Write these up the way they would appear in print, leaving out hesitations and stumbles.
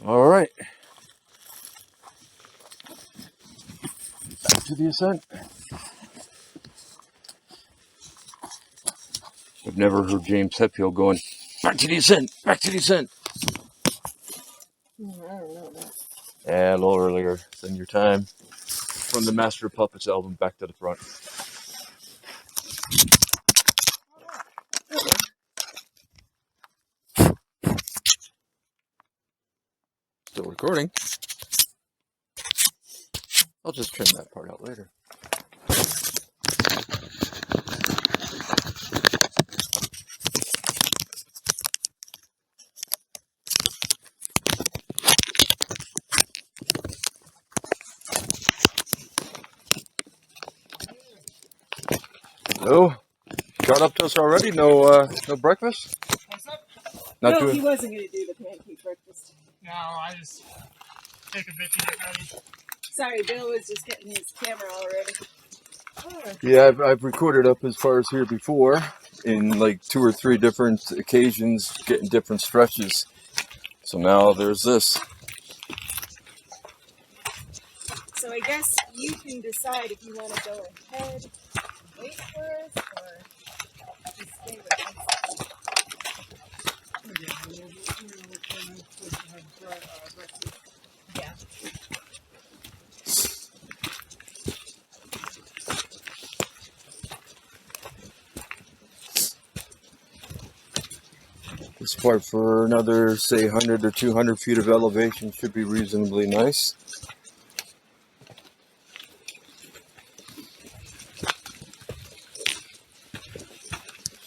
All right. Back to the ascent. I've never heard James Hetfield going, back to the ascent, back to the ascent. I don't know that. Yeah, a little earlier than your time. From the Master of Puppets album, Back to the Front. Still recording. I'll just trim that part out later. Hello? Caught up to us already? No breakfast? What's up? Not No, doing. he wasn't going to do the pancake breakfast. No, I just take a bit to get ready. Sorry, Bill was just getting his camera all ready. Oh. Yeah, I've recorded up as far as here before in like 2 or 3 different occasions, getting different stretches. So now there's this. So I guess you can decide if you want to go ahead and wait for us or just stay with us. Yeah. This part for another, say, 100 or 200 feet of elevation should be reasonably nice.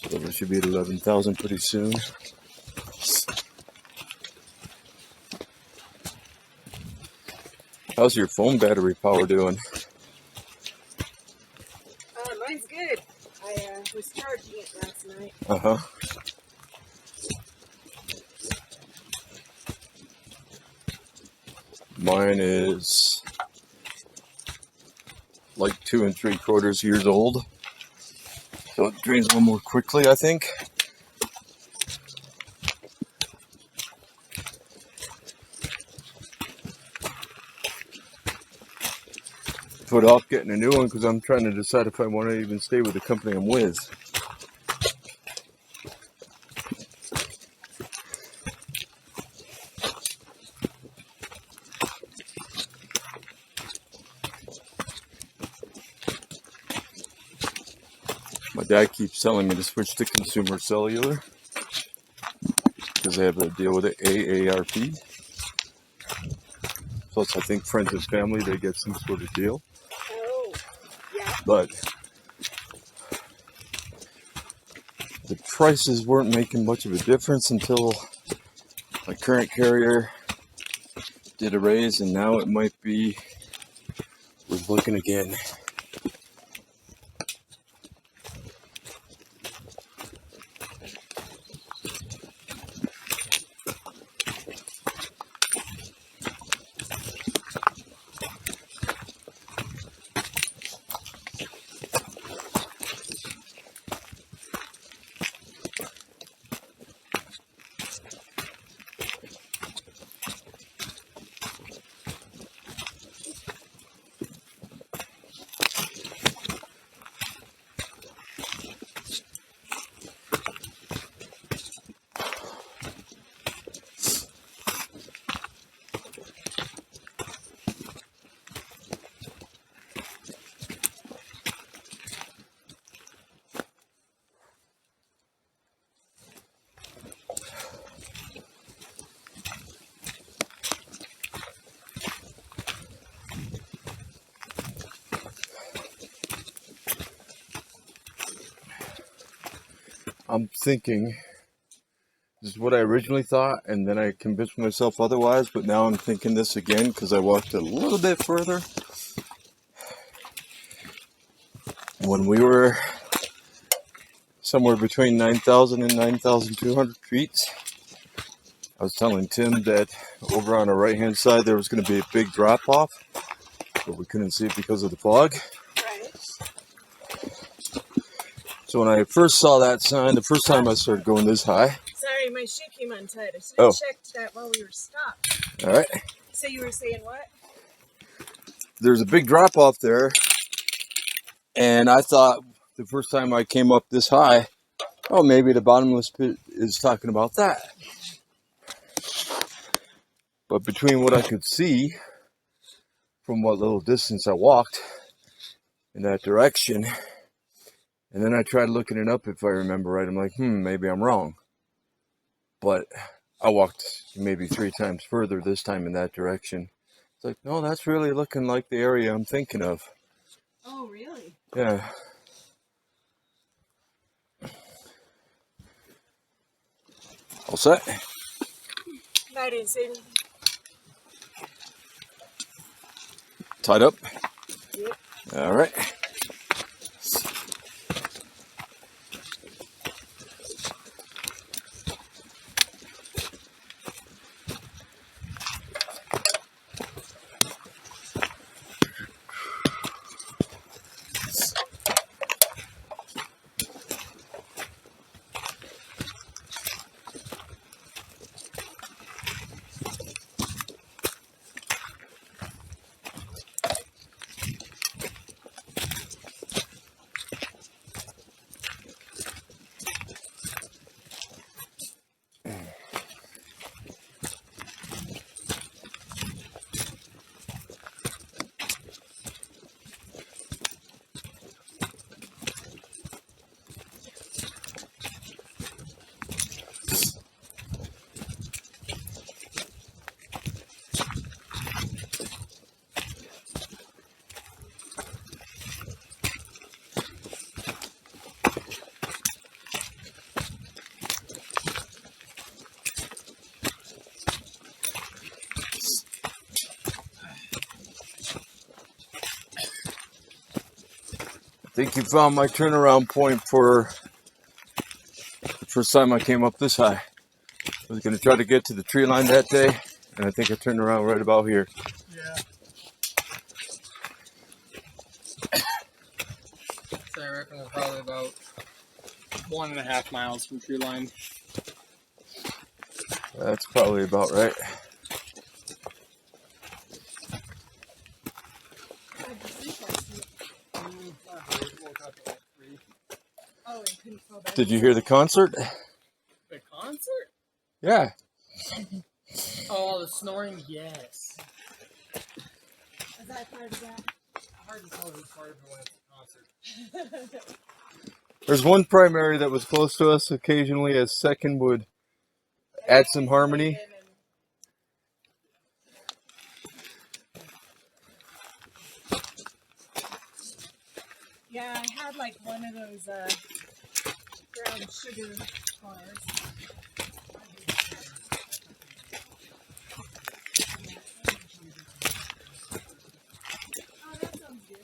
So we should be at 11,000 pretty soon. How's your phone battery power doing? Mine's good. I was charging it last night. Uh-huh. Mine is like 2 3/4 years old. So it drains a little more quickly, I think. Put off getting a new one because I'm trying to decide if I want to even stay with the company I'm with. My dad keeps telling me to switch to Consumer Cellular because they have a deal with the AARP. Plus, I think friends and family, they get some sort of deal. Oh, yeah. But the prices weren't making much of a difference until my current carrier did a raise, and now it might be worth looking again. I'm thinking, this is what I originally thought, and then I convinced myself otherwise, but now I'm thinking this again because I walked a little bit further. When we were somewhere between 9,000 and 9,200 feet, I was telling Tim that over on the right-hand side there was going to be a big drop-off, but we couldn't see it because of the fog. Right. So when I first saw that sign, the first time I started going this high. Sorry, my shoe came untied. I should have Oh. checked that while we were stopped. All right. So you were saying what? There's a big drop off there, and I thought the first time I came up this high, oh, maybe the bottomless pit is talking about that. But between what I could see from what little distance I walked in that direction, and then I tried looking it up, if I remember right, I'm like, maybe I'm wrong. But I walked maybe 3 times further this time in that direction. It's like, no, that's really looking like the area I'm thinking of. Oh, really? Yeah. All set? I didn't say anything. Tied up? Yep. All right. I think you found my turnaround point for the first time I came up this high. I was going to try to get to the tree line that day, and I think I turned around right about here. Yeah. So I reckon we're probably about 1.5 miles from tree line. That's probably about right. Oh, and couldn't fall back. Did you hear the concert? The concert? Yeah. Oh, the snoring? Yes. Is that part of that? Hard to tell who's part of it when it's a concert. There's one primary that was close to us occasionally, as second would add some harmony. Yeah, I had like one of those brown sugar bars. Oh, that sounds good.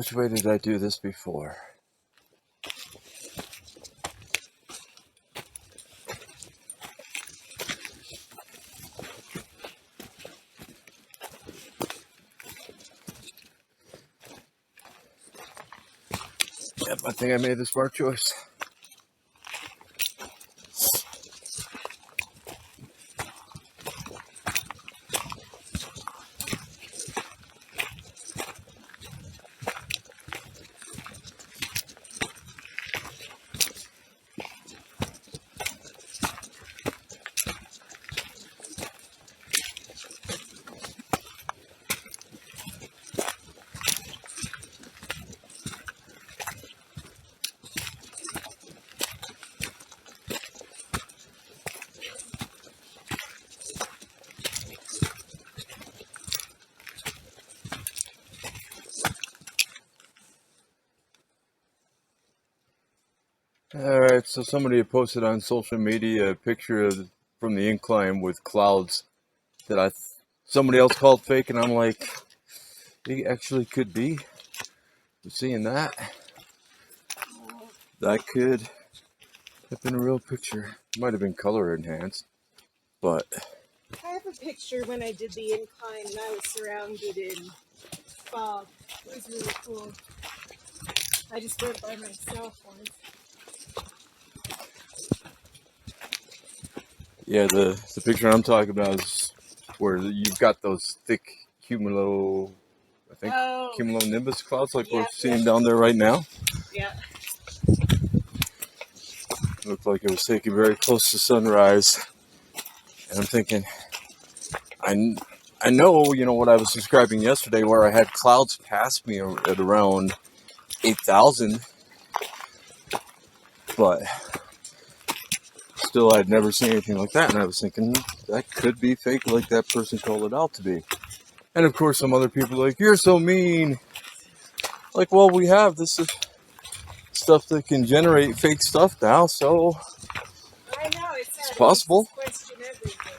Which way did I do this before? Yep, I think I made the smart choice. Alright, so somebody had posted on social media a picture from the incline with clouds that somebody else called fake, and I'm like, it actually could be. We're seeing that. That could have been a real picture. Might have been color enhanced, but I have a picture when I did the incline and I was surrounded in fog. It was really cool. I just went by myself once. yeah, the picture I'm talking about is where you've got those thick cumulo cumulonimbus clouds like we're seeing down there right now. Yeah. Looked like it was taken very close to sunrise. And I'm thinking, I know, you know, what I was describing yesterday where I had clouds pass me at around 8,000, but still I'd never seen anything like that. And I was thinking, that could be fake like that person called it out to be. And of course some other people are like, you're so mean. Like, well, we have this stuff that can generate fake stuff now, so I know, it's possible. Question everything.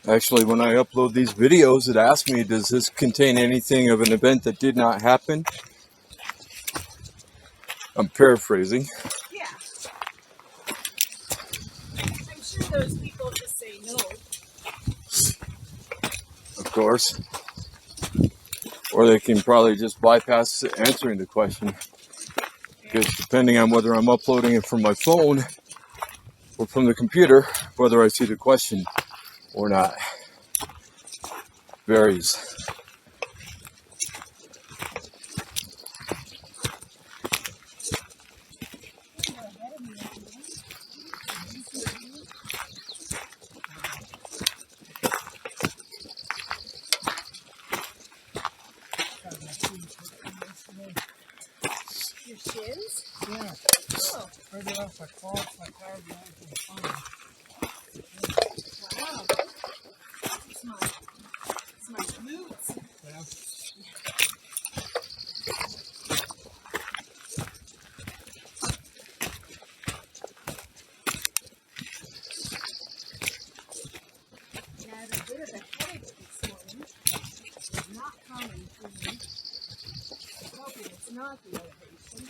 Actually, when I upload these videos, it asks me, does this contain anything of an event that did not happen? I'm paraphrasing. Yeah. I'm sure those people just say no. Of course. Or they can probably just bypass answering the question. Because depending on whether I'm uploading it from my phone or from the computer, whether I see the question or not varies. Your shins? Yeah. Oh, Right off my car behind the phone. wow. It's my glutes. Yeah. I had a bit of a headache this morning. It's not common for me. I'm hoping it's not the elevation.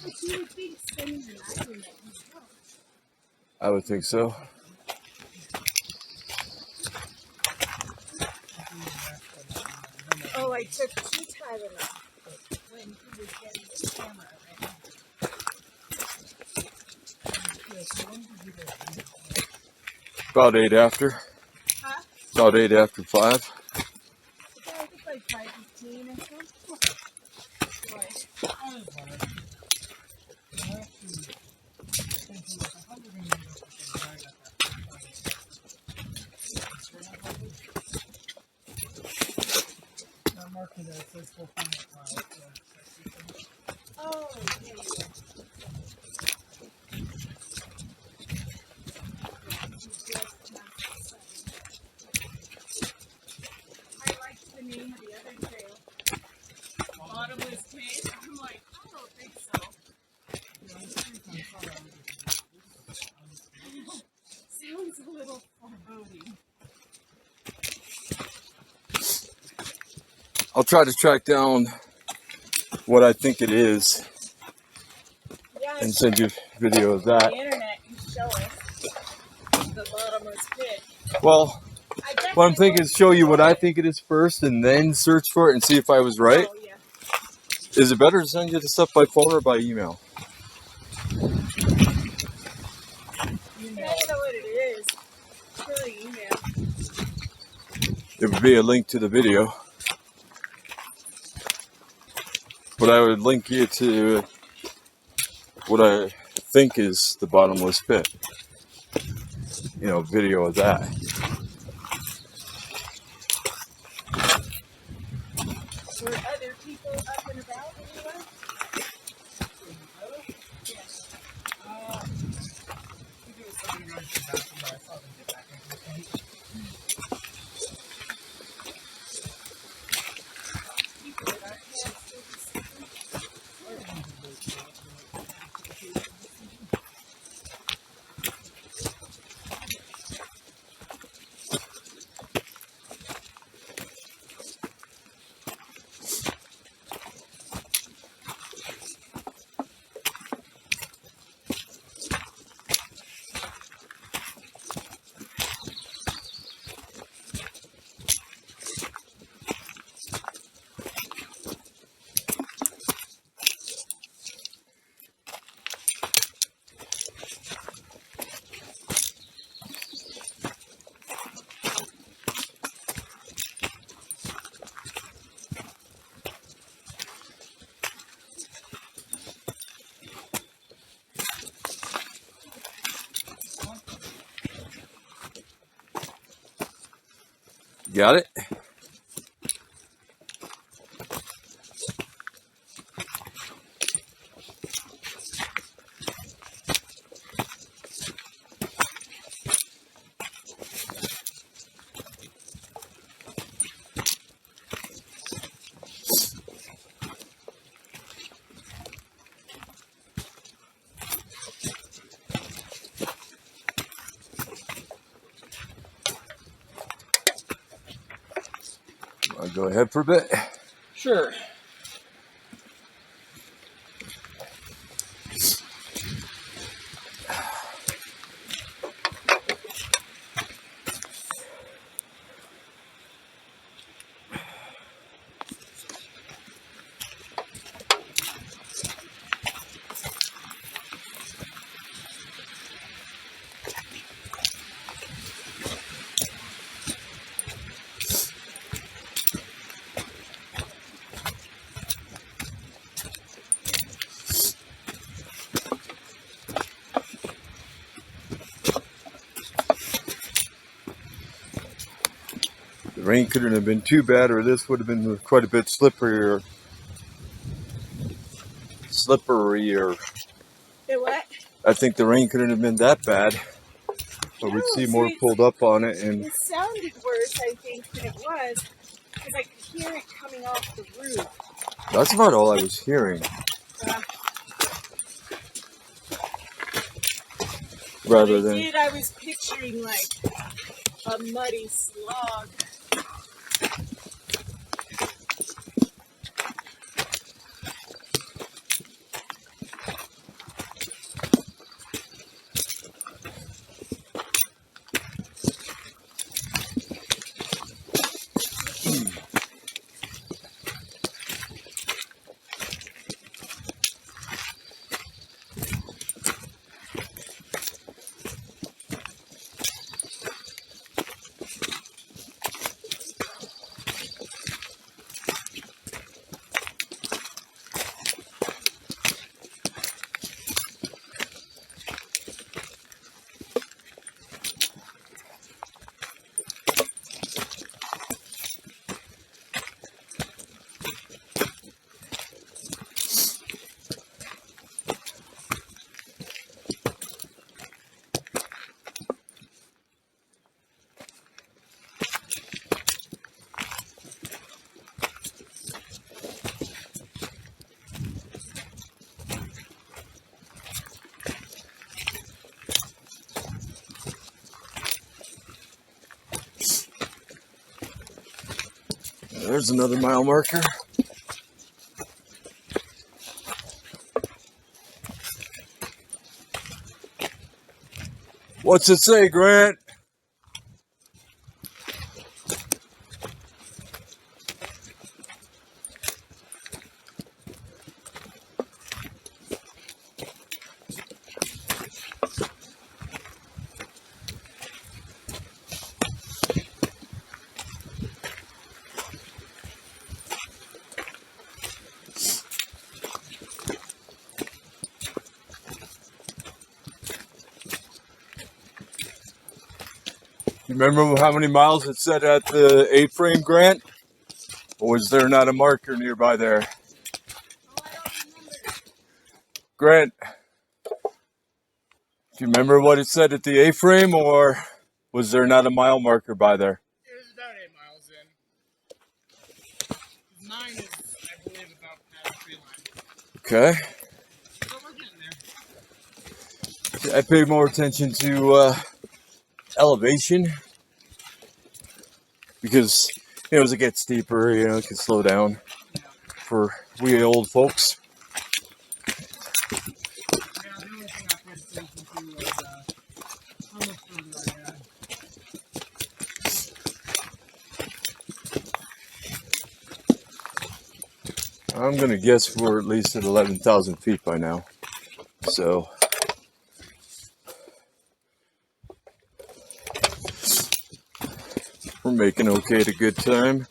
But you would think spending the night in that hotel. I would think so. Oh, I took 2 Tylenol when he was getting the camera ready. About 8 after. Huh? About 8 after 5. Yeah, I think like 5:15 or so. Why? I'm marking that it says 400 miles. Oh, yeah. I liked the name of the other trail. I'll try to track down what I think it is Yeah, and send you a video of on that. the internet, you show us the bottomless pit. Well, I what I'm definitely thinking is show you what I think it is first and then search for it and see if I was right. Oh, yeah. Is it better to send you the stuff by phone or by email? Depends on what it is. Really, email. It would be a link to the video. But I would link you to what I think is the bottomless pit. You know, video of that. Were other people up and about anywhere? People that aren't here still be sleeping? Got it? I'll go ahead for a bit. Sure. The rain couldn't have been too bad, or this would have been quite a bit slipperier. The what? I think the rain couldn't have been that bad, but we'd see more pulled up on it. And It sounded worse, I think, than it was, because I could hear it coming off the roof. that's about all I was hearing. Rather than I was picturing like a muddy slog. There's another mile marker. What's it say, Grant? You remember how many miles it said at the A-frame, Grant? Or was there not a marker nearby there? Oh, I don't remember. Grant, do you remember what it said at the A-frame, or was there not a mile marker by there? It was about 8 miles in. 9 is, I believe, about past tree line. Okay. So we're getting there. I pay more attention to elevation because, as it gets steeper, it can slow down Yeah. for we old folks. Yeah, the only thing I paid attention to was how much further I had. I'm going to guess we're at least at 11,000 feet by now. So, we're making okay at a good time.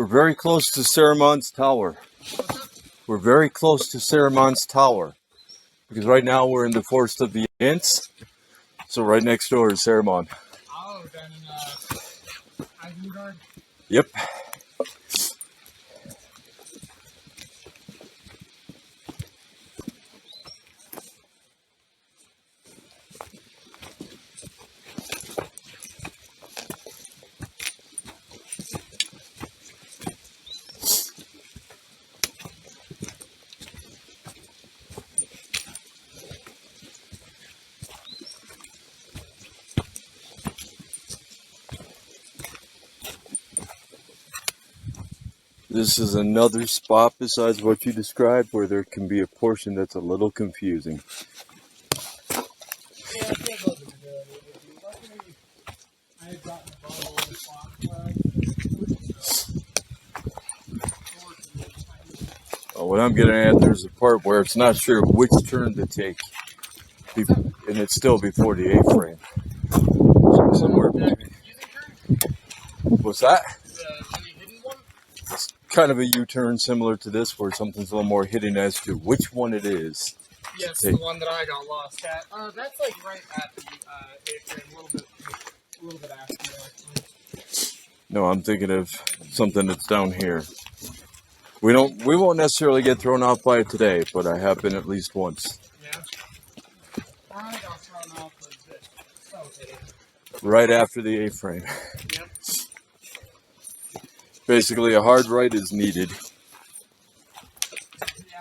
We're very close to Saramon's tower. We're very close to Saramon's tower. Because right now we're in the Forest of the Ants. So right next door is Saramon. Oh, down in Isengard? Yep. This is another spot besides what you described where there can be a portion that's a little confusing. Yeah, I think those are good. Luckily, I had gotten a bottle of the What I'm getting at, there's a part where it's not sure which turn to take, and it's still before the A-frame. So somewhere between. What's that? The hidden one? It's kind of a U-turn similar to this, where something's a little more hidden as to which one it is. Yes, the one that I got lost at. That's like right at the A-frame, a little bit after actually. No, I'm thinking of something that's down here. We won't necessarily get thrown off by it today, but I have been at least once. Yeah. I got thrown off with this. Okay. Right after the A-frame. Yep. Basically, a hard right is needed. Yeah,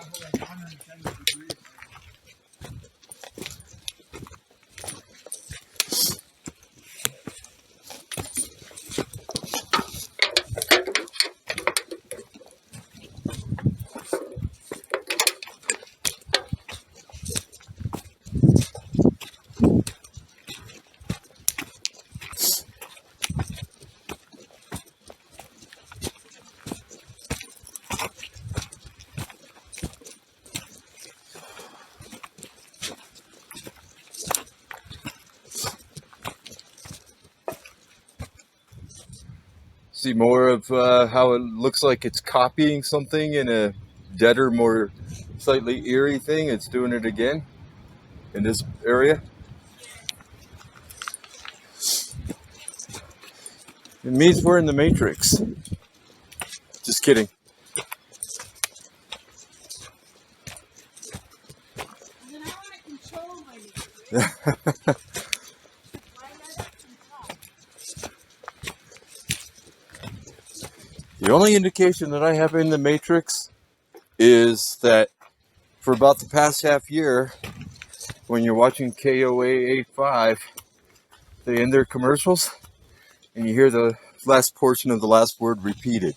but like 110 degrees. See more of how it looks like it's copying something in a deader, more slightly eerie thing. It's doing it again in this area. It means we're in the Matrix. Just kidding. And then I want to control my neighbor. The only indication that I have in the Matrix is that for about the past half year, when you're watching KOA 85, they end their commercials and you hear the last portion of the last word repeated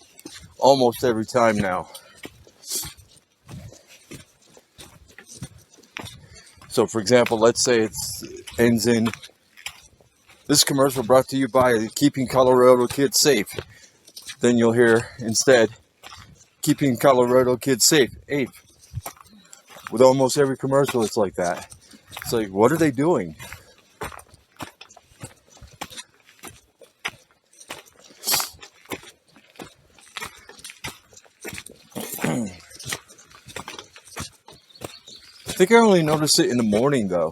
almost every time now. So for example, let's say it ends in, "This commercial brought to you by Keeping Colorado Kids Safe." Then you'll hear instead, "Keeping Colorado Kids Safe, APE." With almost every commercial, it's like that. It's like, what are they doing? I think I only notice it in the morning, though.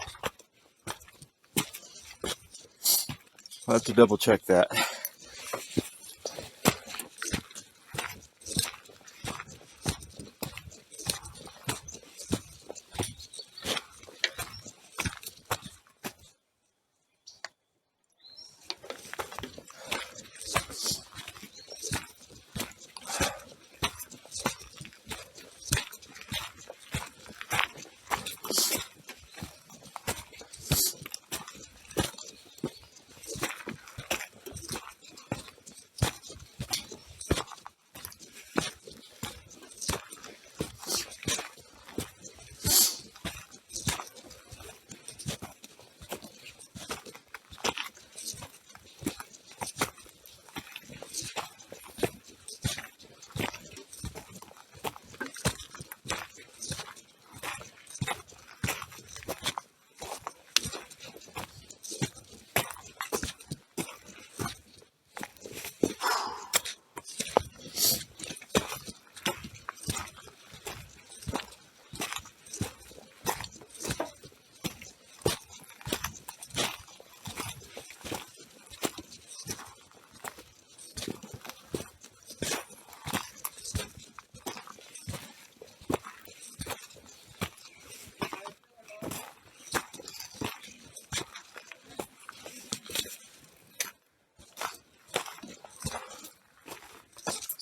I'll have to double check that.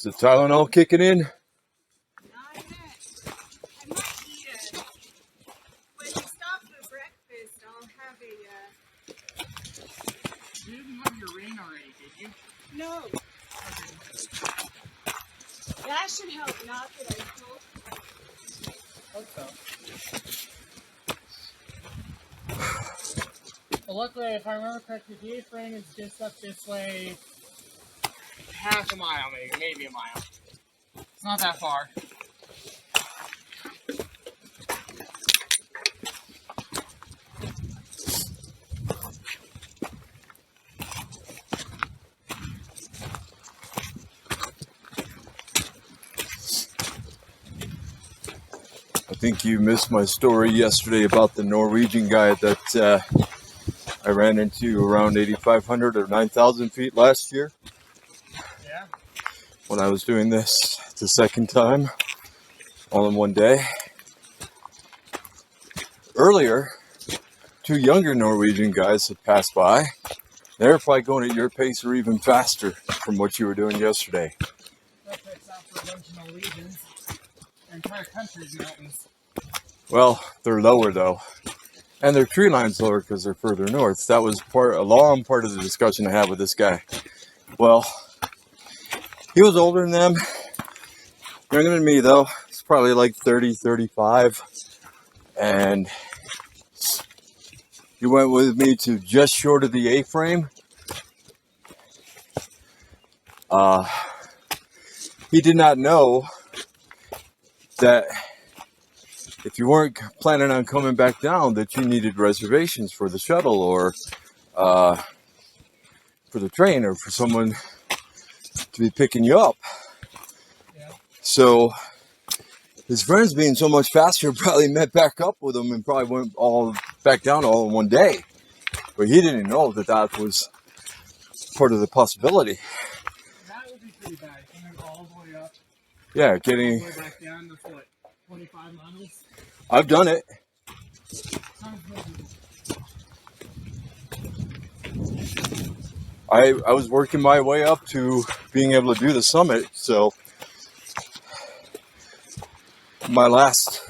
Is the Tylenol kicking in? Not yet. I might eat a. When we stop for breakfast, I'll have a. You didn't have your rain already, did you? No. That should help knock it, I hope. Hope so. Well, luckily, if I remember correctly, the A-frame is just up this way half a mile, maybe a mile. It's not that far. I think you missed my story yesterday about the Norwegian guy that I ran into around 8,500 or 9,000 feet last year. Yeah. When I was doing this the second time, all in one day. Earlier, two younger Norwegian guys had passed by. They were probably going at your pace or even faster from what you were doing yesterday. That picks out for a bunch of Norwegians. Their entire country's mountains. Well, they're lower though. And their tree line's lower because they're further north. That was a long part of the discussion I had with this guy. Well, he was older than them. Younger than me though. He's probably like 30, 35. And he went with me to just short of the A-frame. He did not know that if you weren't planning on coming back down, that you needed reservations for the shuttle or for the train or for someone to be picking you up. Yeah. So his friends, being so much faster, probably met back up with him and probably went all back down all in one day. But he didn't know that that was part of the possibility. That would be pretty bad. Coming all the way up. Yeah, All getting. the way back down to what? 25 miles? I've done it. Sounds miserable. I was working my way up to being able to do the summit. So my last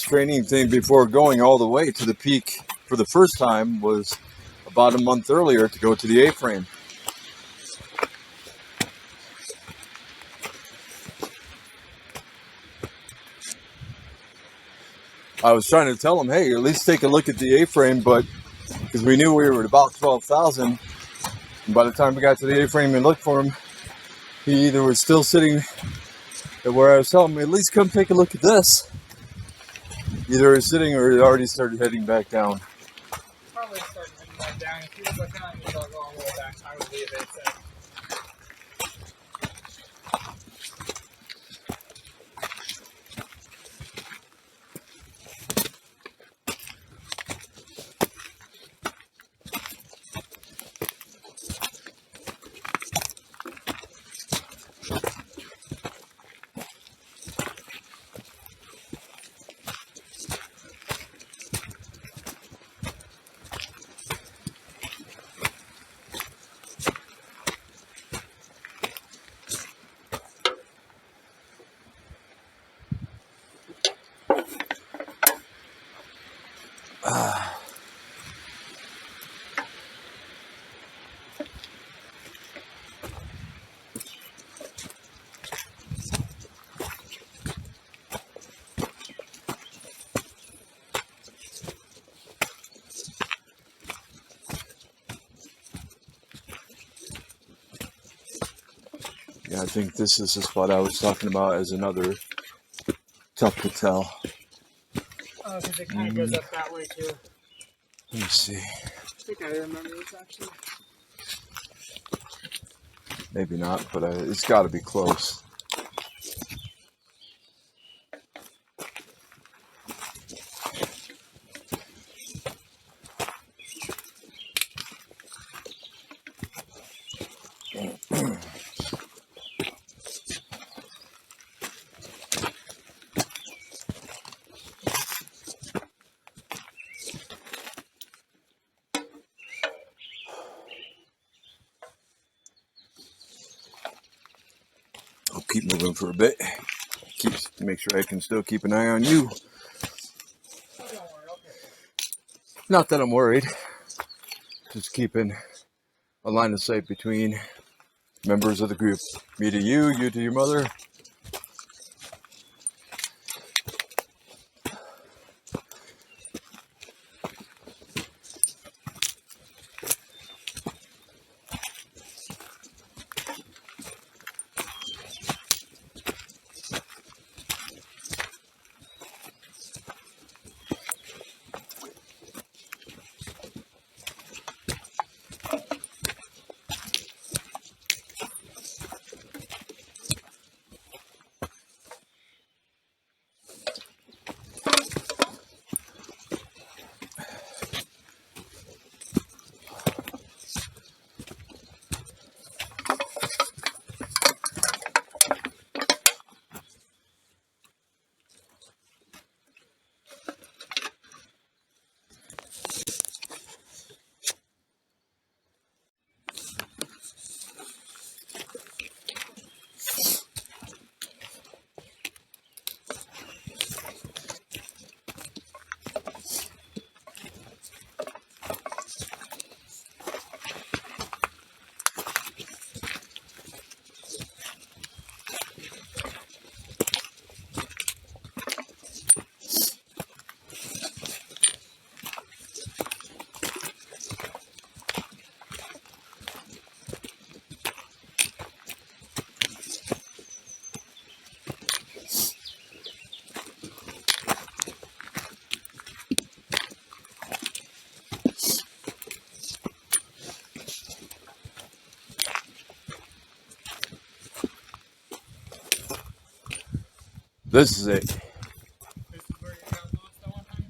training thing before going all the way to the peak for the first time was about a month earlier to go to the A-frame. I was trying to tell him, hey, at least take a look at the A-frame, but because we knew we were at about 12,000, and by the time we got to the A-frame and looked for him, he either was still sitting at where I was telling him, at least come take a look at this. Either he was sitting or he already started heading back down. Probably starting heading back down. If he was like, oh, he's all going all the way back, I would leave it. So. Yeah, I think this is the spot I was talking about as another tough to tell. Oh, because it kind of goes up that way too. Let me see. I think I remember this actually. Maybe not, but it's got to be close. keep moving for a bit. Make sure I can still keep an eye on you. Oh, don't worry, okay. Not that I'm worried. Just keeping a line of sight between members of the group. Me to you, you to your mother. This is it. This is where you got lost at one time?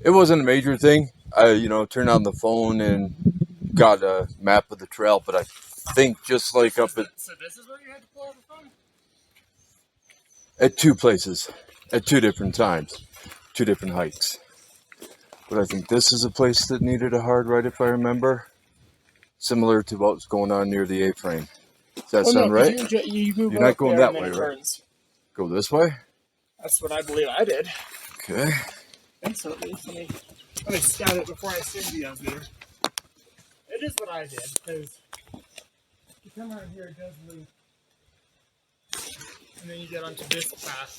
It wasn't a major thing. I, turned on the phone and got a map of the trail, but I think just like up So this is where you had to pull out the phone? at two places, at two different times, two different hikes. But I think this is a place that needed a hard right, if I remember. Similar to what was going on near the A-frame. Does that sound right? You move You're not up going there that and then way, it right? turns. Go this way? That's what I believe I did. Okay. I think so, at least. Let me scout it before I send you guys there. It is what I did, because you come around here, it does loop. And then you get onto this path.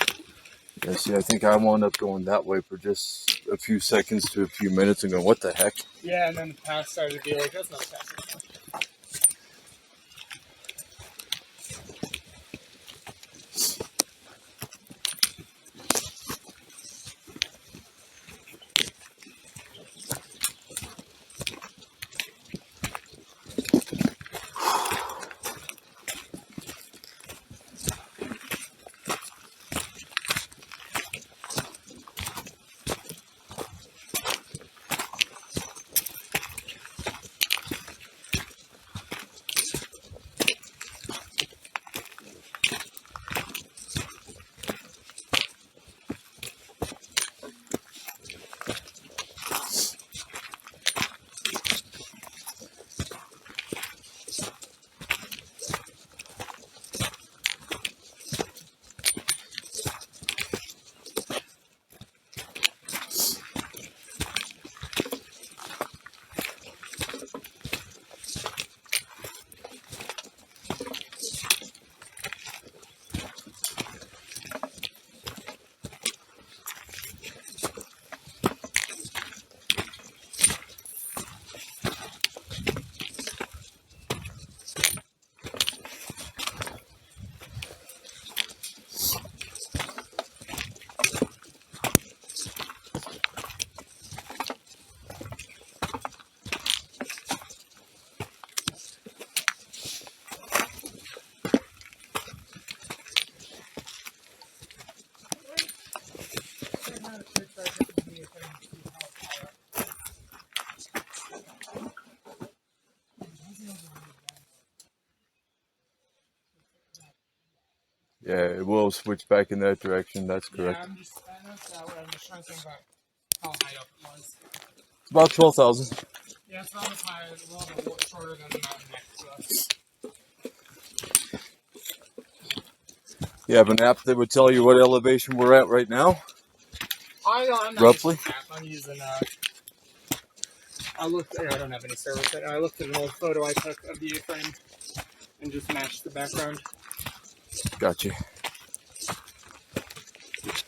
Yeah, see, I think I wound up going that way for just a few seconds to a few minutes and going, what the heck? Yeah, and then the path started to be like, that's not a path. Yeah, it will switch back in that direction. That's correct. Yeah, I noticed that way. I'm just trying to think about how high up it was. It's about 12,000. Yeah, it's not as high, a little bit shorter than the mountain next to us. You have an app that would tell you what elevation we're at right now? I'm not Roughly? using an app. I'm using I don't have any service right now. I looked at an old photo I took of the A-frame and just matched the background. Gotcha.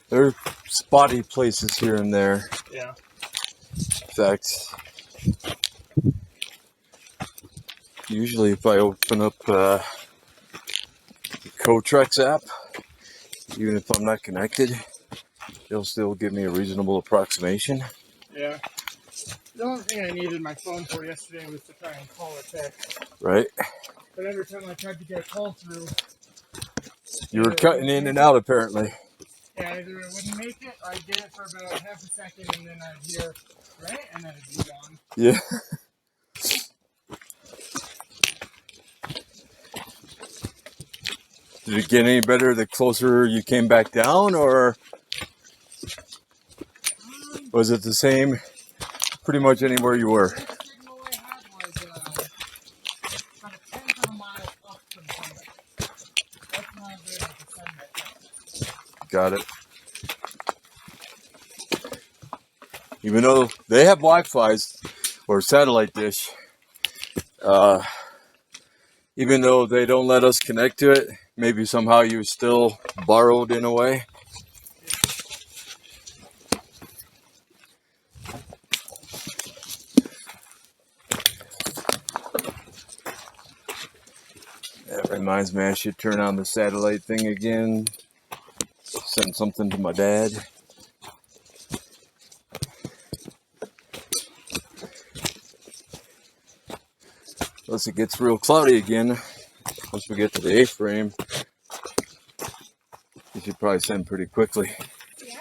There are spotty places here and there. Yeah. In fact, usually if I open up the Cotrex app, even if I'm not connected, it'll still give me a reasonable approximation. Yeah. The only thing I needed my phone for yesterday was to try and call or text. Right? But every time I tried to get a call through, You were cutting in and out apparently. yeah, either it wouldn't make it, or I'd get it for about half a second, and then I'd hear, right? And then it'd be gone. Yeah. Did it get any better the closer you came back down, or was it the same pretty much anywhere you were? The signal I had was about a tenth of a mile up from Sunday. That's when I was able to send that text. Got it. Even though they have Wi-Fi's or satellite dish, even though they don't let us connect to it, maybe somehow you still borrowed in a way. That reminds me, I should turn on the satellite thing again. Send something to my dad. Unless it gets real cloudy again, once we get to the A-frame, you should probably send pretty quickly. Yeah.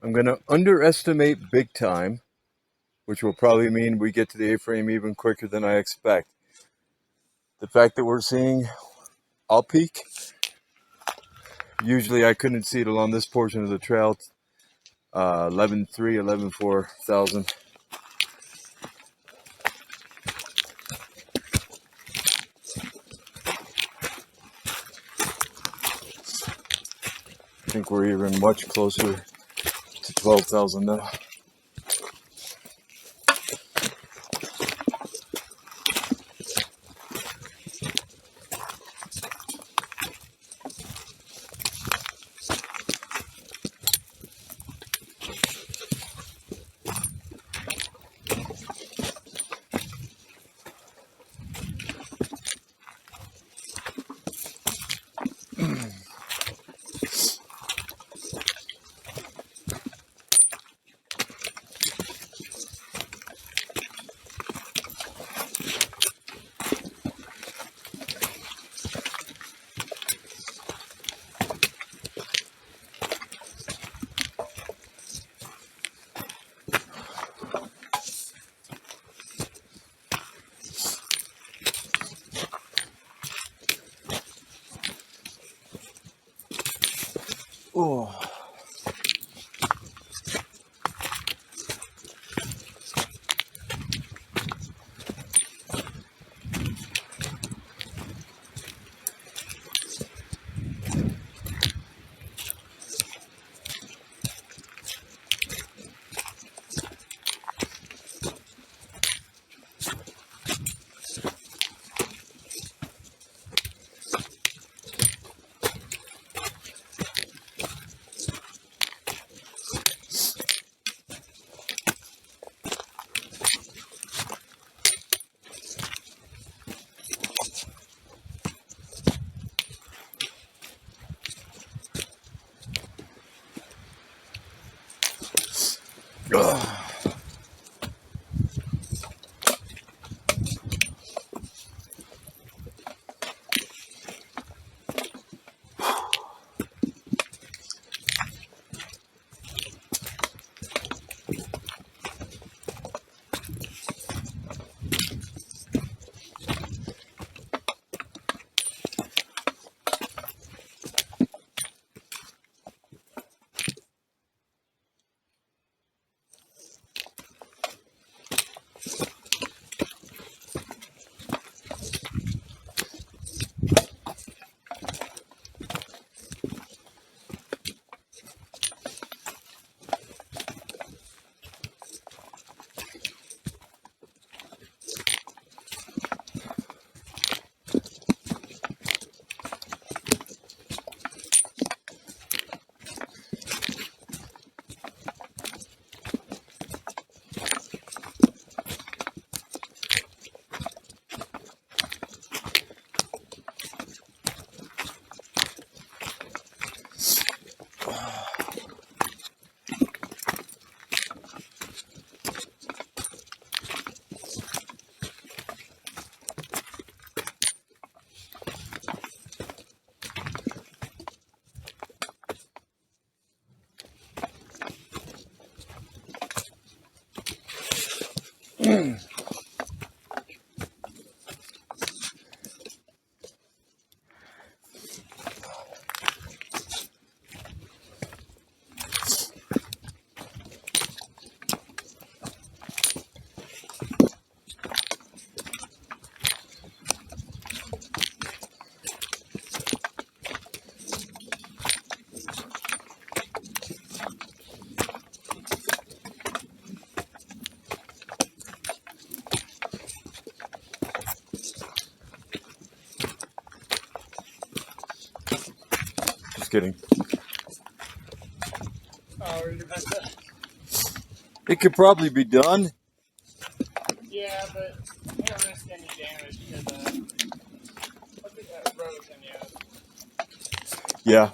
I'm going to underestimate big time, which will probably mean we get to the A-frame even quicker than I expect. The fact that we're seeing all peak, usually I couldn't see it along this portion of the trail, 11.3, 11.4 thousand. I think we're even much closer to 12,000 now. Oh. Ugh. Just kidding. Oh, you're about to... It could probably be done. Yeah, but I don't risk any damage because look at that erosion, Yeah.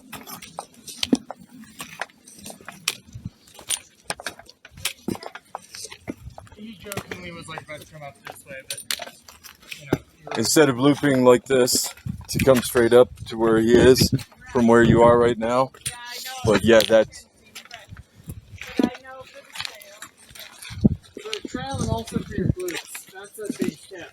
He jokingly was like about to come up this way, but you know. Instead of looping like this to come straight up to where he is from where you are right now. But yeah, also for your glutes. That's a big step.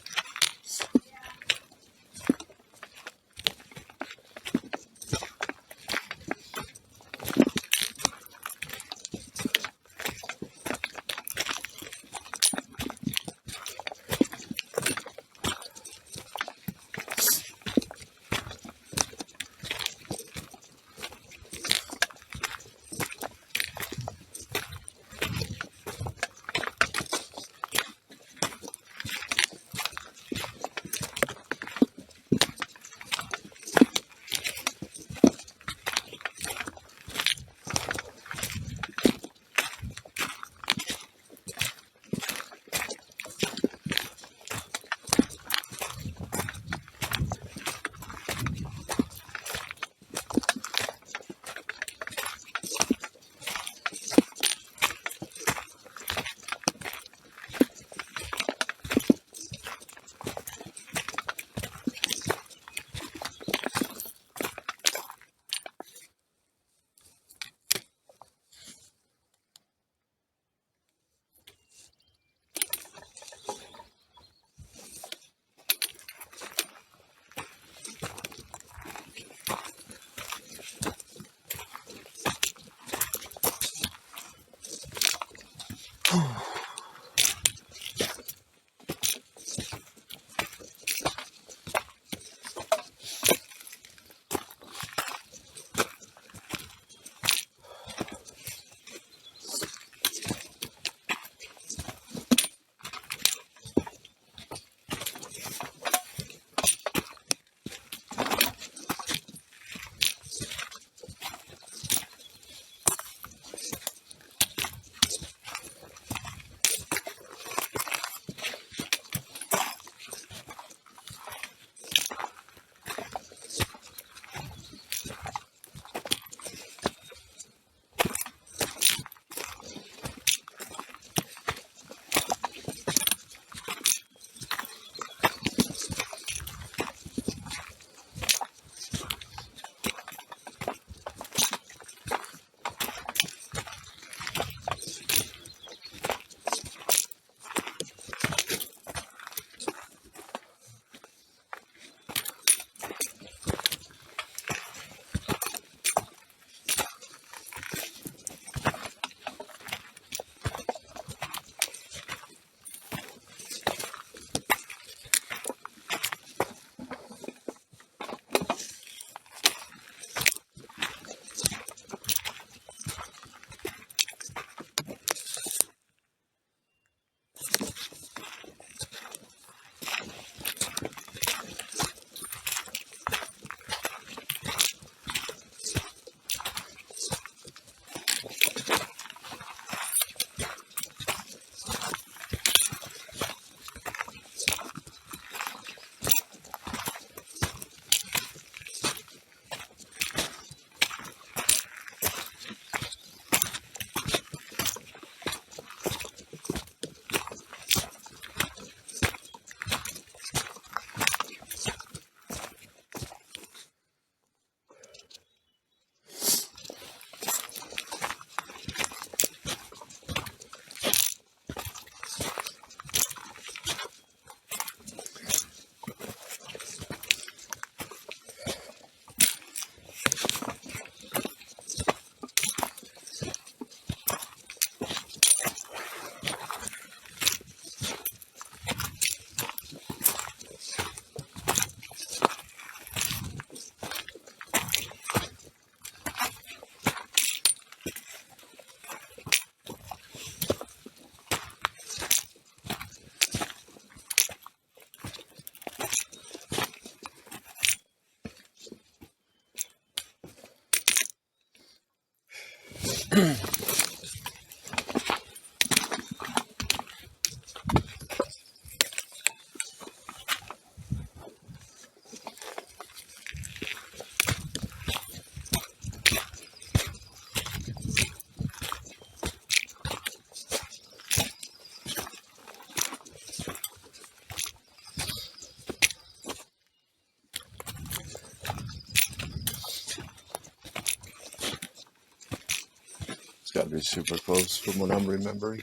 It's got to be super close from what I'm remembering.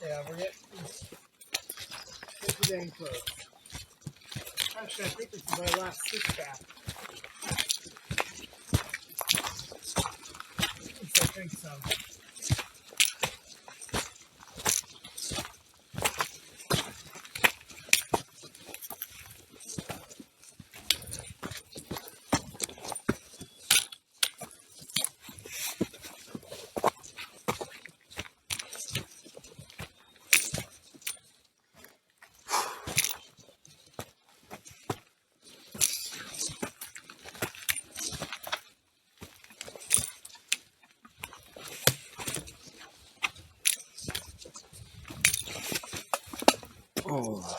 Yeah, we're pretty dang close. Actually, I think this is our last switchback. I think so. Oh.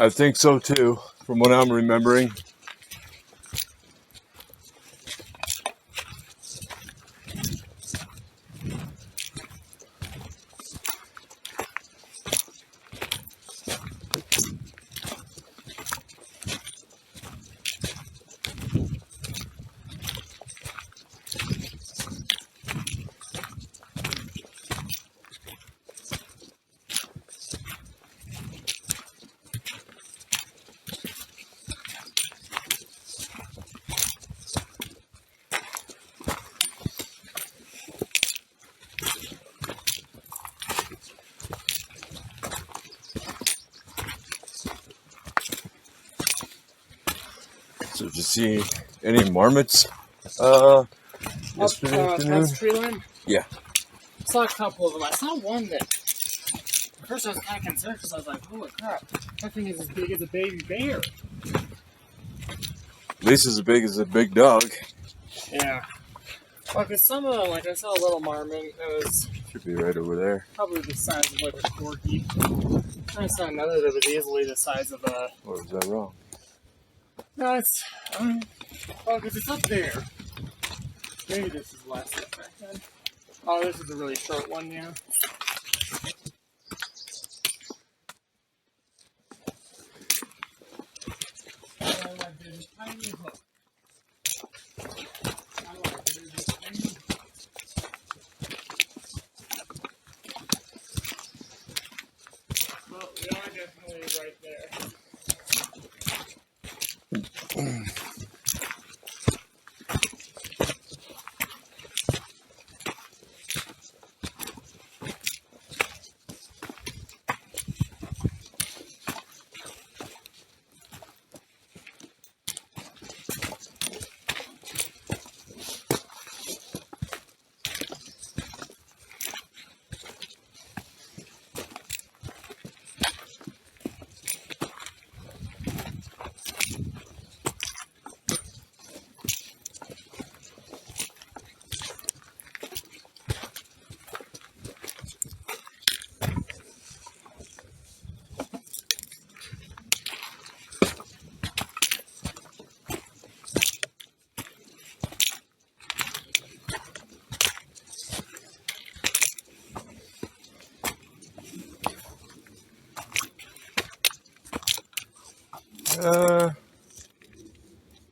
I think so too, from what I'm remembering. So did you see any marmots yesterday afternoon? Past tree line? Yeah. I saw a couple of them. I saw one that, at first I was kind of concerned because I was like, holy crap, that thing is as big as a baby bear. At least as big as a big dog. Yeah. Well, because some of them, like I saw a little marmot that was Should be right over there. probably the size of like a corgi. I saw another that was easily the size of a... Or was that wrong? No, it's... well, because it's up there. Maybe this is less back then. Oh, this is a really short one, yeah. Oh, I did a tiny hook. I like it. There's a tiny hook. Well, we are definitely right there.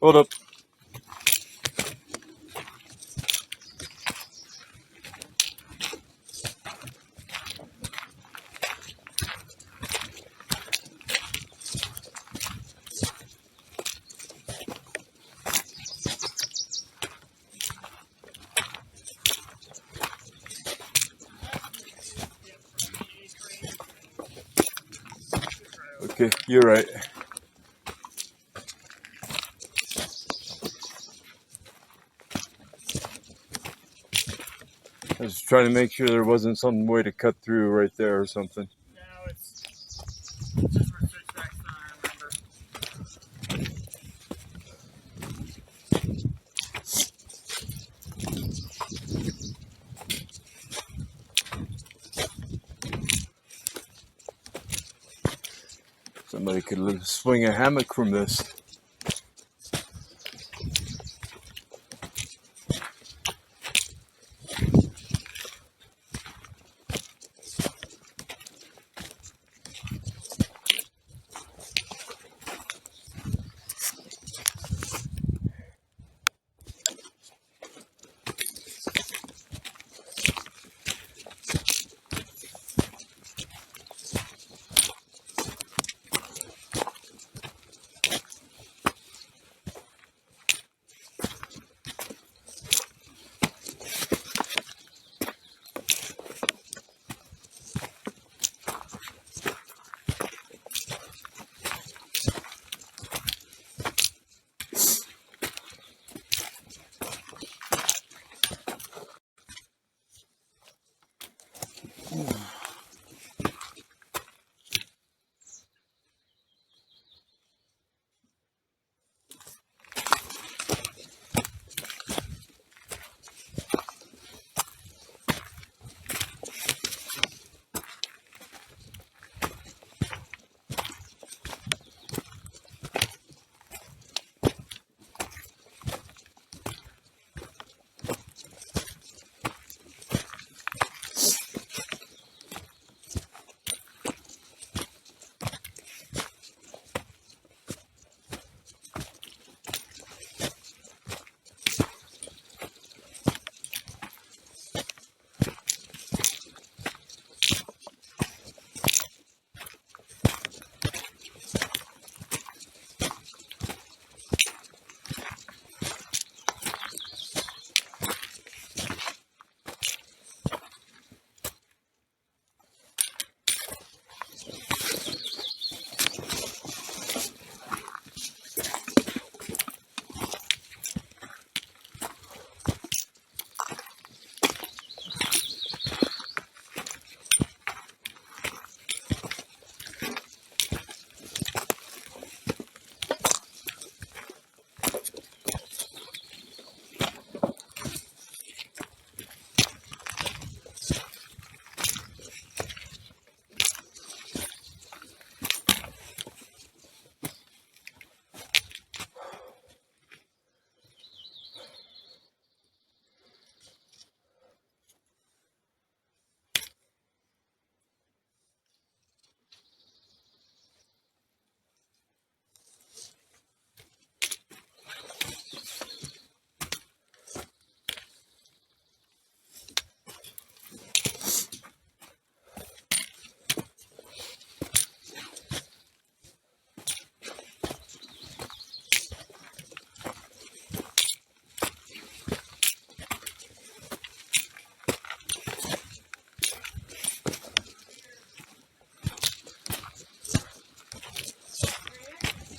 Hold up. Okay, you're right. I was trying to make sure there wasn't some way to cut through right there or something. No, it's just for switchbacks that I remember. Somebody could swing a hammock from this.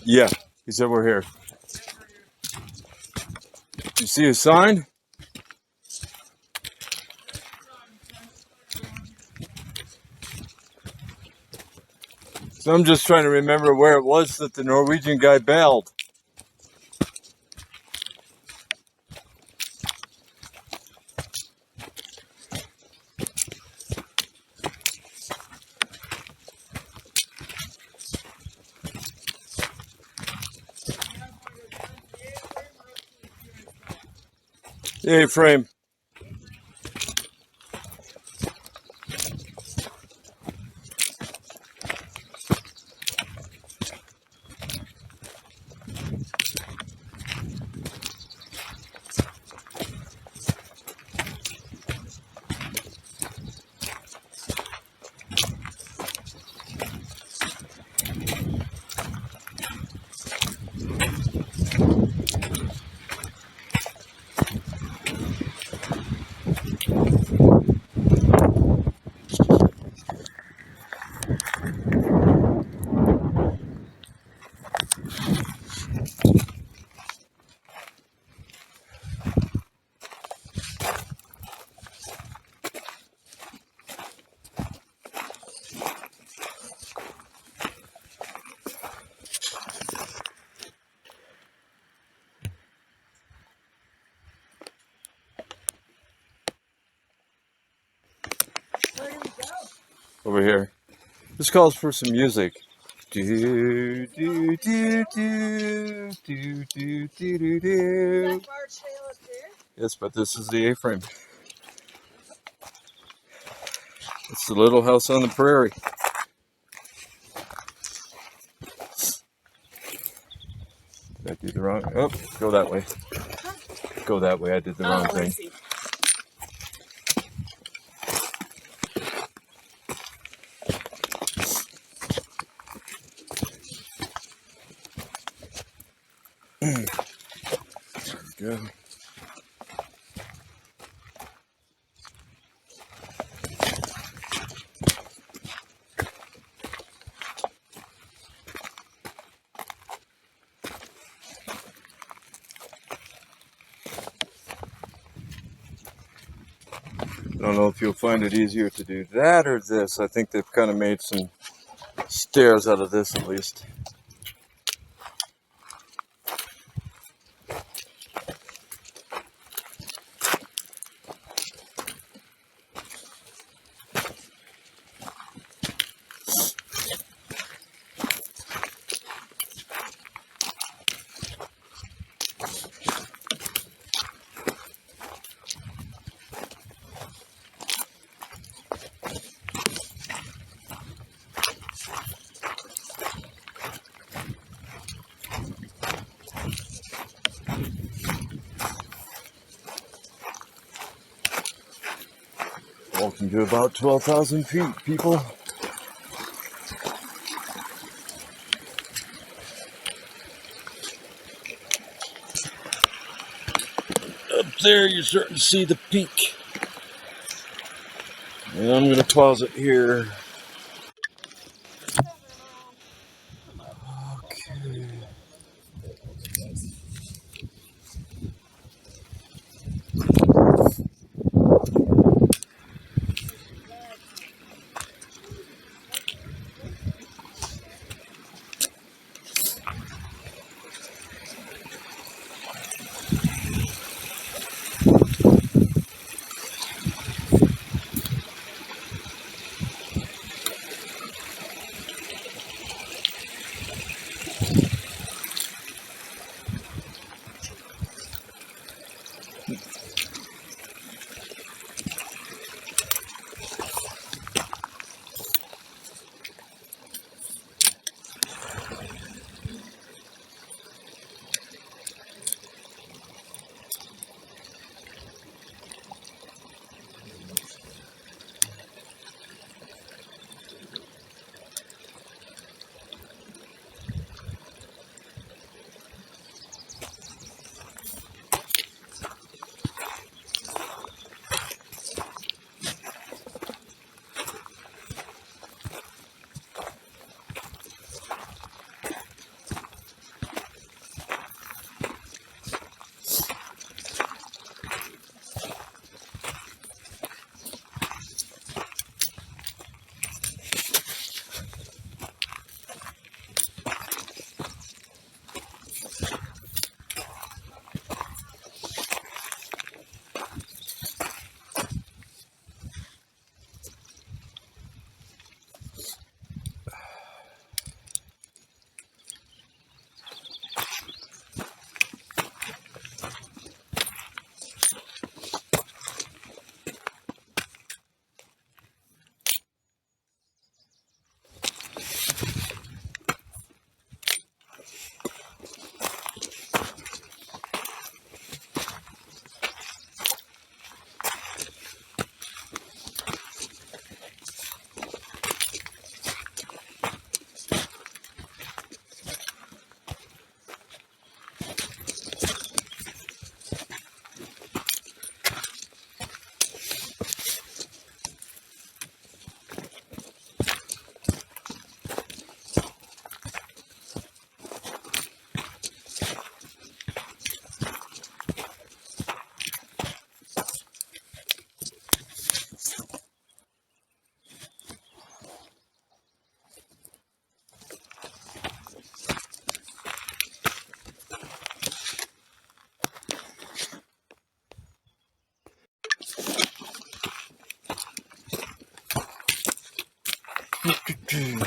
Yeah, he said we're here. You see a sign? So I'm just trying to remember where it was that the Norwegian guy bailed. The A-frame. Where do we go? Over here. This calls for some music. Do, do, do, do, do, do, do, do. That Barr trail up there? Yes, but this is the A-frame. It's the little house on the prairie. Did I do the wrong? Oh, go that way. Go that way. I did the wrong I thing. see. Good. I don't know if you'll find it easier to do that or this. I think they've kind of made some stairs out of this at least. Walking to about 12,000 feet, people. Up there, you're starting to see the peak. And I'm going to pause it here. Okay.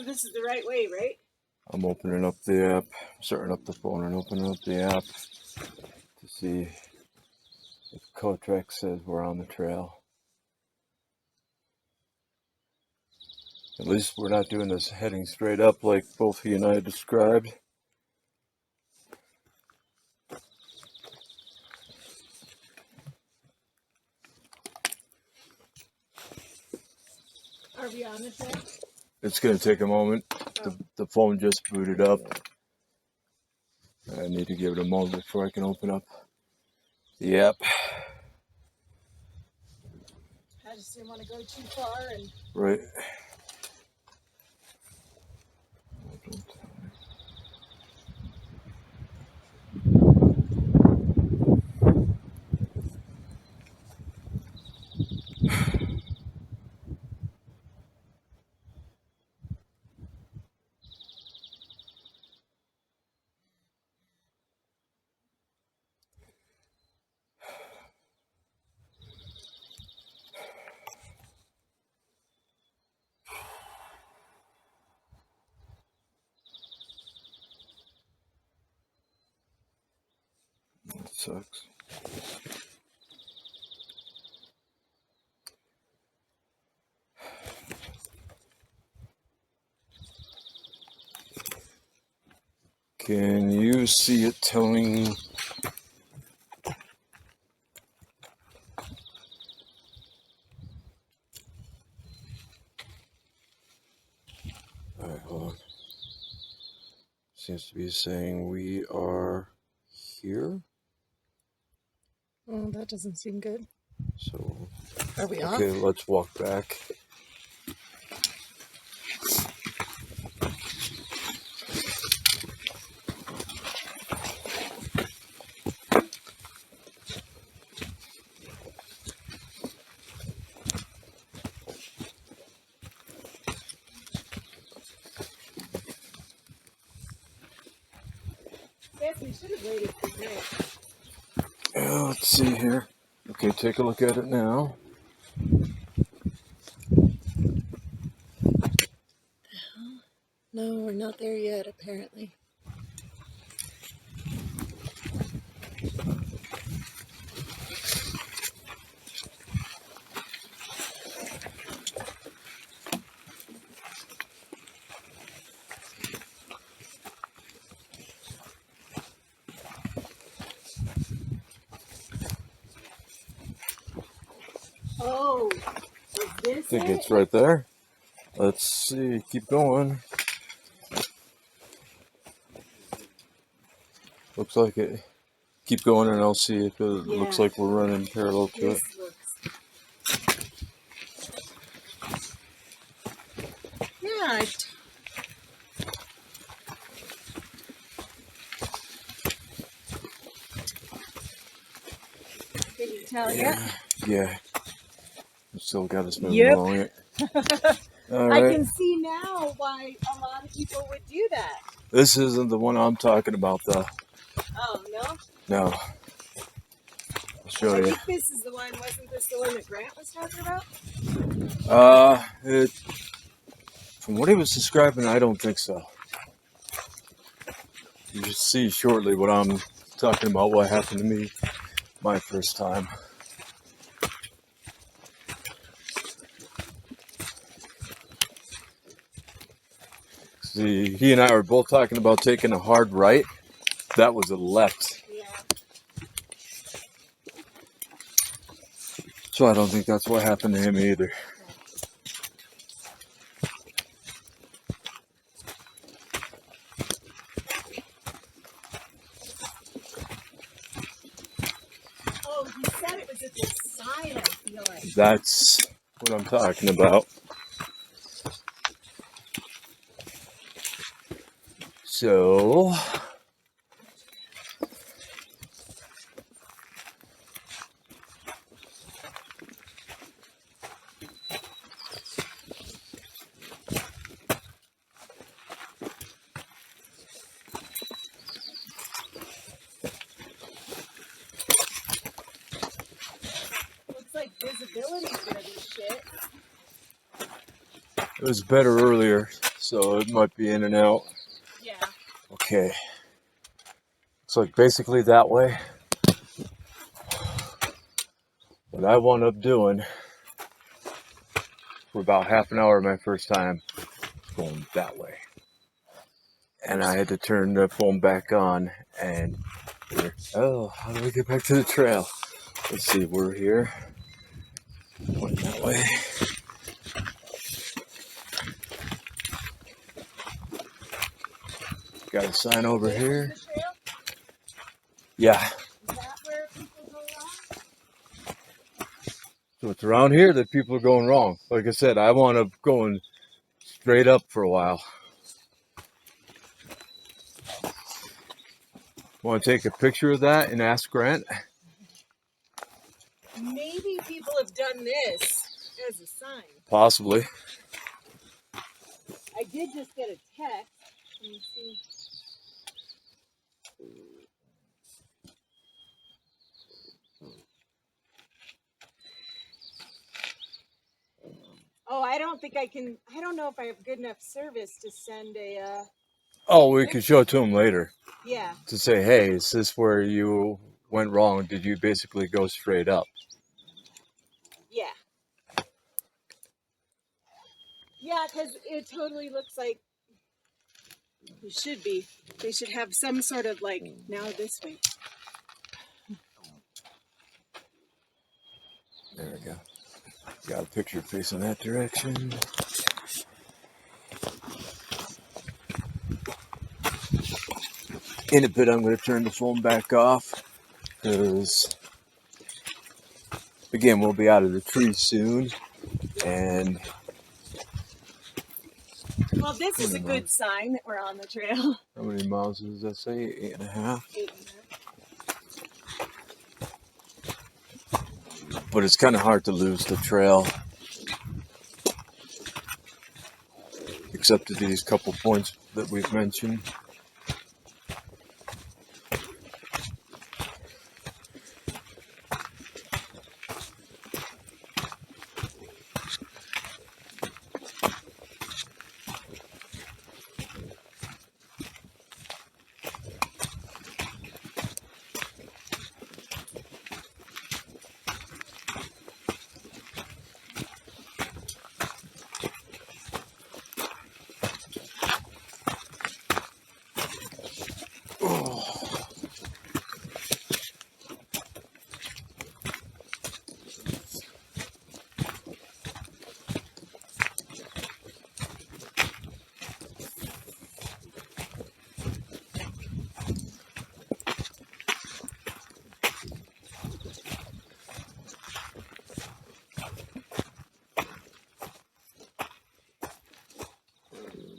So this is the right way, right? I'm opening up the app, starting up the phone and opening up the app to see if Kotrex says we're on the trail. At least we're not doing this heading straight up like both he and I described. Are we on the trail? It's going to take a moment. The phone just booted up. I need to give it a moment before I can open up the app. I just didn't want to go too far and Right. That sucks. Can you see it telling? Alright, hold on. Seems to be saying we are here. oh, that doesn't seem good. So, Are we off? okay, let's walk back. Yes, we should have waited for this. Let's see here. Okay, take a look at it now. No, we're not there yet, apparently. Oh, is this I think it? it's right there. Let's see. Keep going. Looks like it. Keep going and I'll see if it looks Yeah. like we're running parallel to it. This looks... Yeah, can you tell yet? Yeah. Still got us moving Yep. along it. All I right. can see now why a lot of people would do that. This isn't the one I'm talking about, though. Oh, no? No. I'll show I you. think this is the one, wasn't this the one that Grant was talking about? From what he was describing, I don't think so. You should see shortly what I'm talking about, what happened to me my first time. See, he and I were both talking about taking a hard right. That was a left. Yeah. So I don't think that's what happened to him either. Oh, he said it was at the side, I feel like. That's what I'm talking about. So, Looks like visibility's gonna be shit. it was better earlier, so it might be in and out. Yeah. Okay. Looks like basically that way. What I wound up doing for about half an hour my first time, going that way. And I had to turn the phone back on and oh, how do we get back to the trail? Let's see, we're here. Going that way. Got a sign over here. The trail? Yeah. Is that where people go wrong? So it's around here that people are going wrong. Like I said, I wound up going straight up for a while. Want to take a picture of that and ask Grant? Maybe people have done this as a sign. Possibly. I did just get a text. Let me see. Oh, I don't think I can. I don't know if I have good enough service to send a. Oh, we can show it to him later. Yeah. To say, hey, is this where you went wrong? Did you basically go straight up? Yeah. Yeah, because it totally looks like it should be. They should have some sort of like, now this way. There we go. Got a picture facing that direction. In a bit, I'm going to turn the phone back off because, again, we'll be out of the trees soon. And Well, this is a good sign that we're on the trail. how many miles does that say? 8.5? 8.5. But it's kind of hard to lose the trail. Except to these couple points that we've mentioned.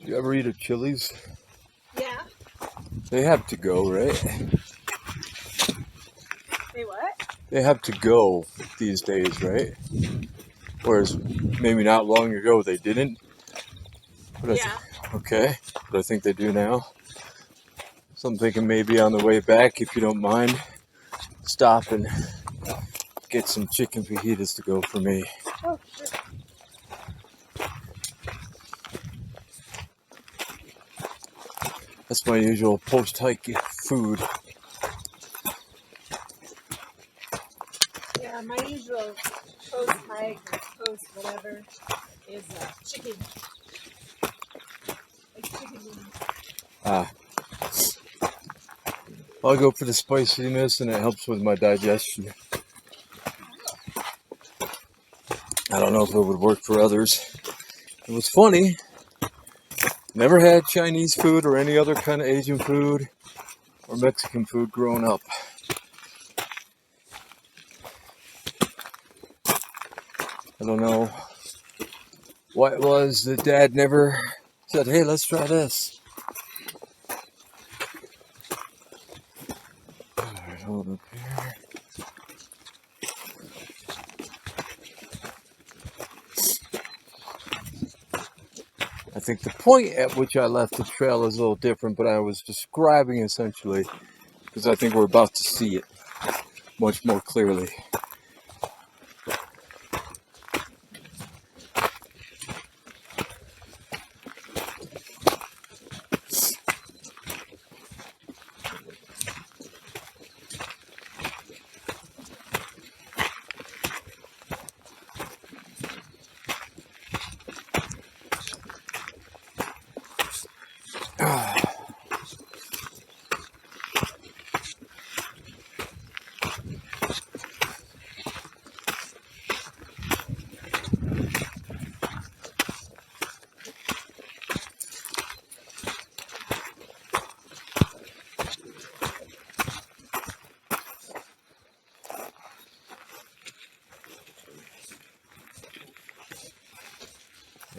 You ever eat at Chili's? Yeah. They have to go, right? Say what? They have to go these days, right? Whereas maybe not long ago they didn't. But Yeah. Okay, but I think they do now. So I'm thinking maybe on the way back, if you don't mind, stop and get some chicken fajitas to go for me. Oh, sure. That's my usual post-hike food. Yeah, my usual post-hike or post-whatever is chicken. Like chicken wings. I'll go for the spiciness and it helps with my digestion. I don't know if it would work for others. It was funny. Never had Chinese food or any other kind of Asian food or Mexican food growing up. I don't know what it was that Dad never said, hey, let's try this. Alright, hold up here. I think the point at which I left the trail is a little different, but I was describing essentially because I think we're about to see it much more clearly.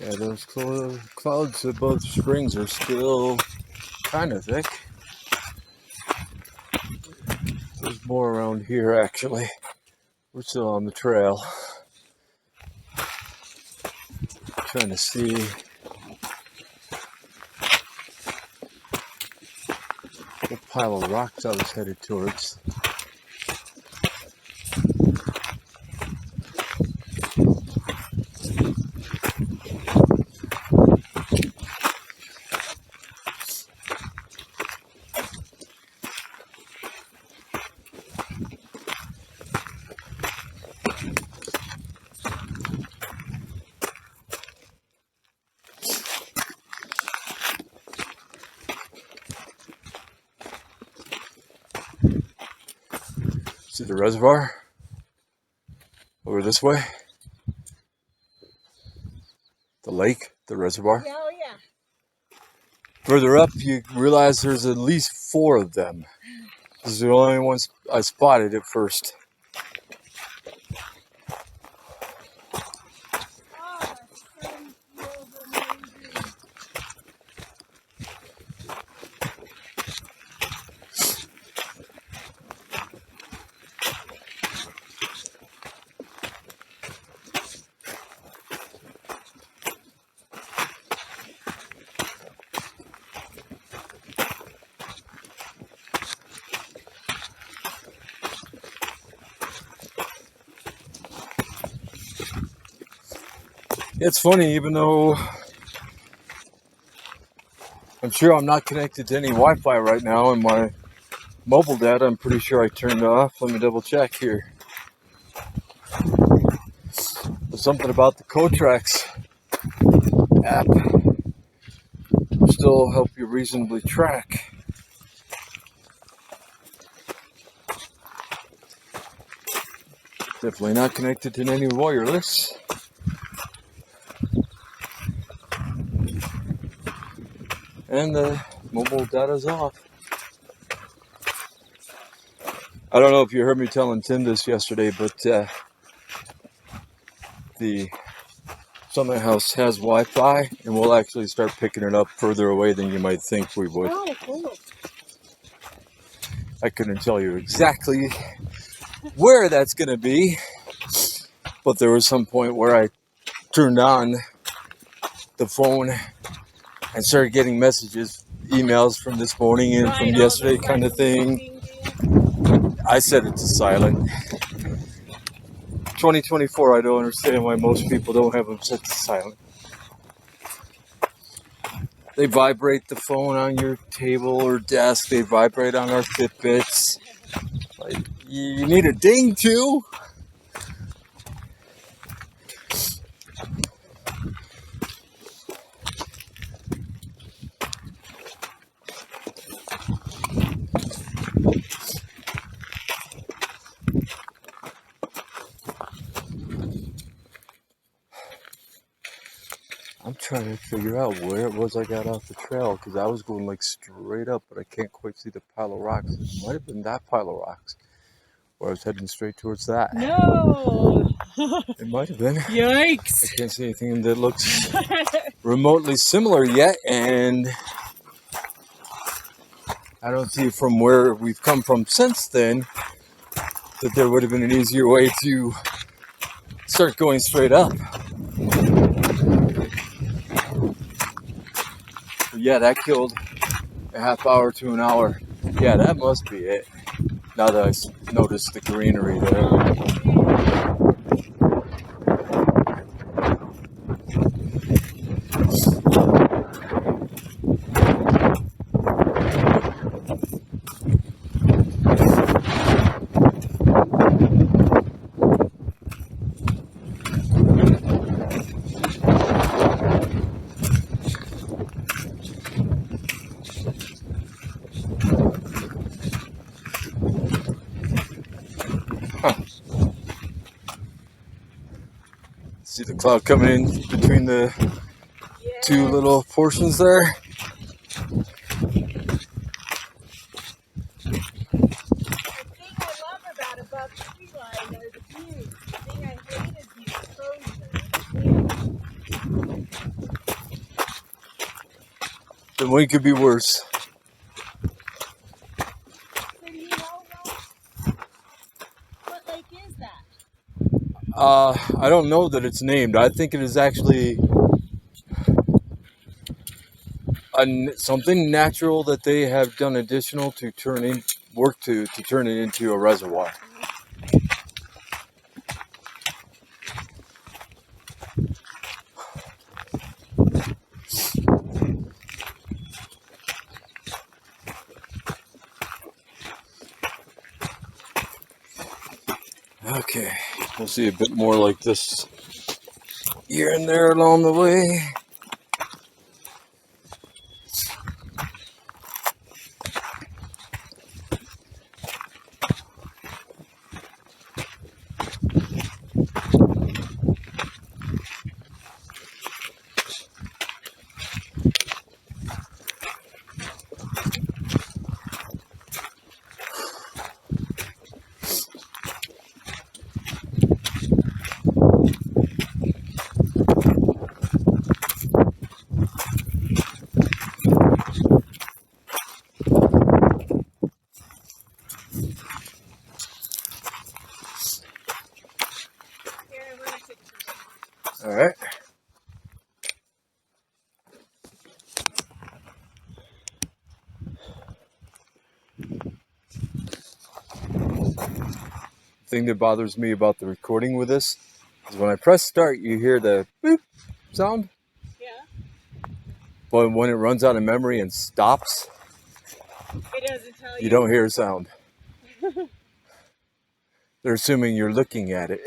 Yeah, those clouds above Springs are still kind of thick. There's more around here actually. We're still on the trail. Trying to see what pile of rocks I was headed towards. See the reservoir over this way? The lake, the reservoir. Yeah, oh yeah. Further up, you realize there's at least 4 of them. This is the only ones I spotted at first. Oh, that sun feels amazing. It's funny, even though I'm sure I'm not connected to any Wi-Fi right now, and my mobile data I'm pretty sure I turned off. Let me double check here. There's something about the Cotrax app still help you reasonably track. Definitely not connected to any wireless. And the mobile data's off. I don't know if you heard me telling Tim this yesterday, but the Summit House has Wi-Fi, and we'll actually start picking it up further away than you might think we would. Oh, cool. I couldn't tell you exactly where that's going to be, but there was some point where I turned on the phone and started getting messages, emails from this morning and from yesterday kind of thing. I set it to silent. 2024, I don't understand why most people don't have them set to silent. They vibrate the phone on your table or desk. They vibrate on our Fitbits. Like, you need a ding too? I'm trying to figure out where it was I got off the trail, because I was going like straight up, but I can't quite see the pile of rocks. It might have been that pile of rocks, or I was heading straight towards that. No. It might have been. Yikes. I can't see anything that looks remotely similar yet, and I don't see from where we've come from since then that there would have been an easier way to start going straight up. But yeah, that killed a half hour to an hour. Yeah, that must be it. Now that I noticed the greenery there. See the cloud coming in between the two little portions there? The thing I love about above the tree line are the views. The thing I hate is the exposure. then we could be worse. So do you know what lake is that? I don't know that it's named. I think it is actually something natural that they have done additional to turn it into a reservoir. Okay, we'll see a bit more like this here and there along the way. All right. The thing that bothers me about the recording with this is when I press start, you hear the boop sound. Yeah. But when it runs out of memory and stops, It doesn't tell you. you don't hear a sound. They're assuming you're looking at it.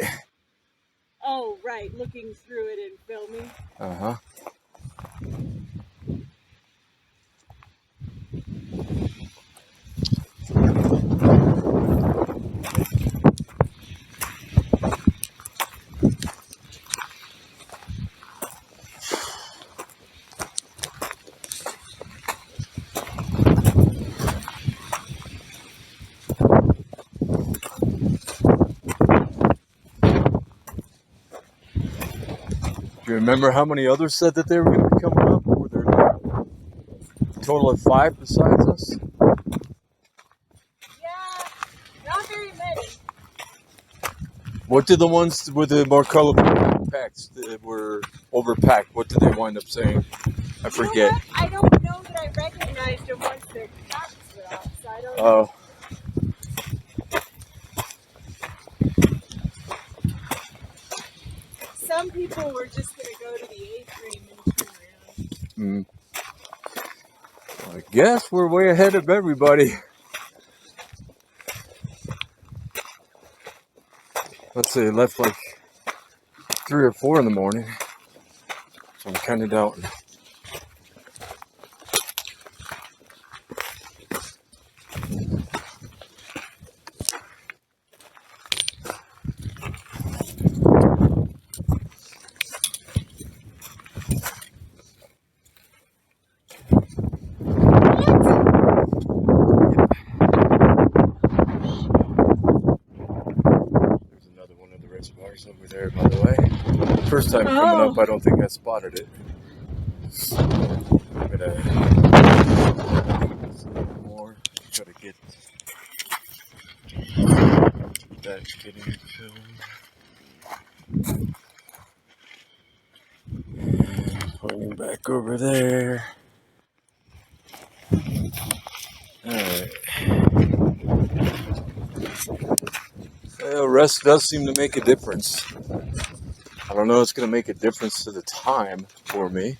Oh, right. Looking through it and filming. Uh-huh. Do you remember how many others said that they were going to be coming up? Were there a total of 5 besides us? Yeah, not very many. What did the ones with the more colorful packs that were overpacked, what did they wind up saying? I forget. You know what? I don't know that I recognized them once their caps were off, so I don't know. Oh. Some people were just going to go to the A-frame and turn around. I guess we're way ahead of everybody. Let's say it left like 3 or 4 in the morning. So I'm kind of doubting. Reservoirs over there, by the way. First time coming up, I don't think I spotted it. I'm gonna see more. Try to get that getting filmed. And pointing back over there. Alright. Well, rest does seem to make a difference. I don't know if it's going to make a difference to the time for me.